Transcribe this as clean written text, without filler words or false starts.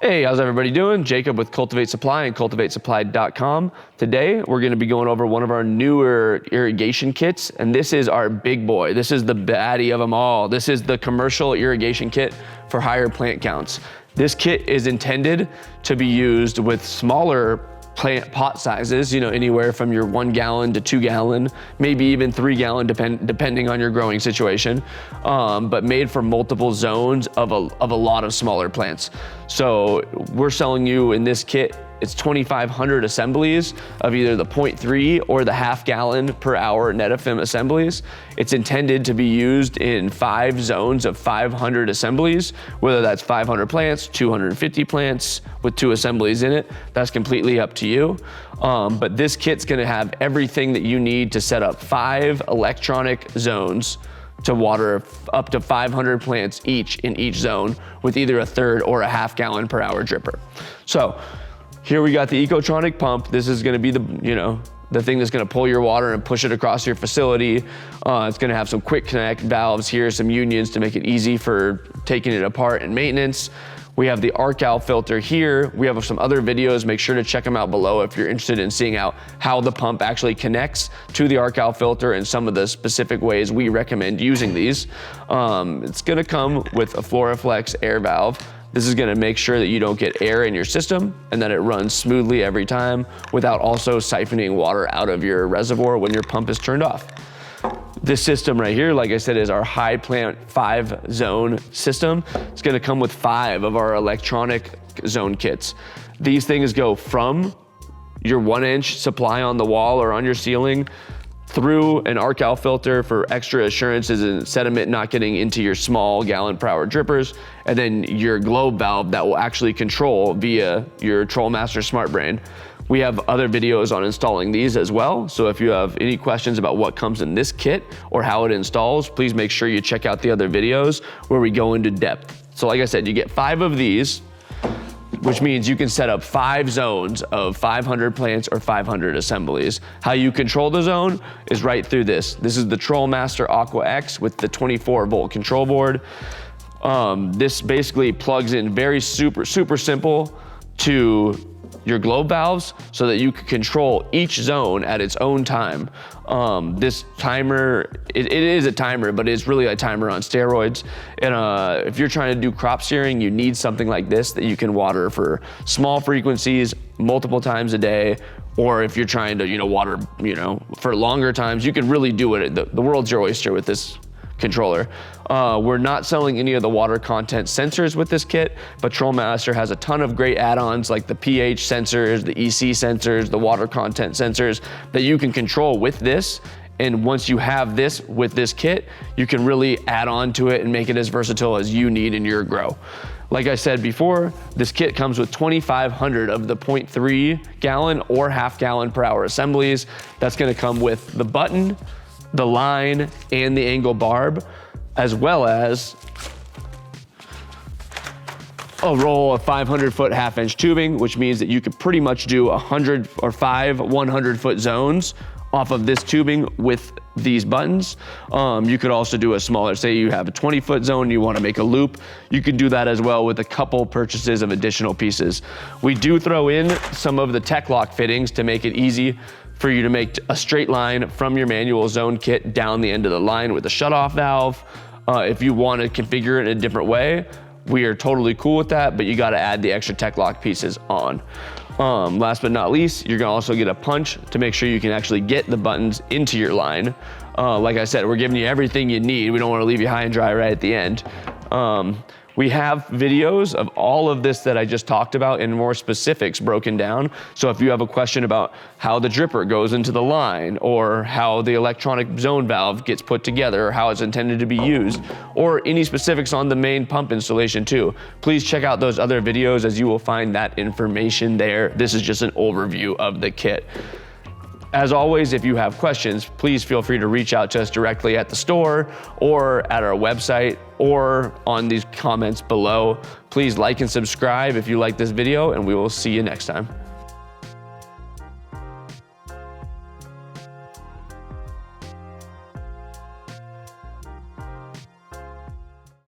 Hey, how's everybody doing? Jacob with Cultivate Supply and cultivatesupply.com. Today, we're gonna be going over one of our newer irrigation kits, and this is our big boy. This is the baddie of them all. This is the commercial irrigation kit for higher plant counts. This kit is intended to be used with smaller plant pot sizes, anywhere from your 1 gallon to 2 gallon, maybe even 3 gallon, depending on your growing situation, but made for multiple zones of a lot of smaller plants. So we're selling you in this kit, it's 2,500 assemblies of either the 0.3 or the half gallon per hour Netafim assemblies. It's intended to be used in 5 zones of 500 assemblies, whether that's 500 plants, 250 plants with 2 assemblies in it. That's completely up to you. But this kit's gonna have everything that you need to set up 5 electronic zones to water up to 500 plants each in each zone with either a 1/3 or a half gallon per hour dripper. So here we got the Ecotronic pump. This is gonna be the thing that's gonna pull your water and push it across your facility. It's gonna have some quick connect valves here, some unions to make it easy for taking it apart and maintenance. We have the Arcal filter here. We have some other videos. Make sure to check them out below if you're interested in seeing out how the pump actually connects to the Arcal filter and some of the specific ways we recommend using these. It's gonna come with a FloraFlex air valve. This is gonna make sure that you don't get air in your system and that it runs smoothly every time without also siphoning water out of your reservoir when your pump is turned off. This system right here, like I said, is our high plant 5 zone system. It's gonna come with 5 of our electronic zone kits. These things go from your 1-inch supply on the wall or on your ceiling through an Arcal filter for extra assurances and sediment not getting into your small gallon per hour drippers, and then your globe valve that will actually control via your TrollMaster Smart Brain. We have other videos on installing these as well, so if you have any questions about what comes in this kit or how it installs, please make sure you check out the other videos where we go into depth. So like I said, you get 5 of these, which means you can set up 5 zones of 500 plants or 500 assemblies. How you control the zone is right through this. This is the TrollMaster Aqua X with the 24-volt control board. This basically plugs in very super simple to your globe valves so that you can control each zone at its own time. This timer, it is a timer, but it's really a timer on steroids. And if you're trying to do crop steering, you need something like this that you can water for small frequencies multiple times a day. Or if you're trying to water for longer times, you can really do it. The world's your oyster with this controller. We're not selling any of the water content sensors with this kit, but TrollMaster has a ton of great add-ons like the pH sensors, the EC sensors, the water content sensors that you can control with this. And once you have this with this kit, you can really add on to it and make it as versatile as you need in your grow. Like I said before, this kit comes with 2,500 of the 0.3 gallon or half gallon per hour assemblies. That's gonna come with the button, the line, and the angle barb, as well as a roll of 500-foot half-inch tubing, which means that you could pretty much do 100 or 5 100-foot zones off of this tubing with these buttons. You could also do a smaller, say you have a 20-foot zone, you want to make a loop, you could do that as well with a couple purchases of additional pieces. We do throw in some of the Tech-Lock fittings to make it easy for you to make a straight line from your manual zone kit down the end of the line with a shutoff valve. If you want to configure it in a different way, we are totally cool with that, but you got to add the extra Tech-Lock pieces on. Last but not least, you're gonna also get a punch to make sure you can actually get the buttons into your line. Like I said, we're giving you everything you need. We don't want to leave you high and dry right at the end. We have videos of all of this that I just talked about in more specifics broken down. So if you have a question about how the dripper goes into the line, or how the electronic zone valve gets put together, or how it's intended to be used, or any specifics on the main pump installation too, please check out those other videos as you will find that information there. This is just an overview of the kit. As always, if you have questions, please feel free to reach out to us directly at the store or at our website or on these comments below. Please like and subscribe if you like this video, and we will see you next time.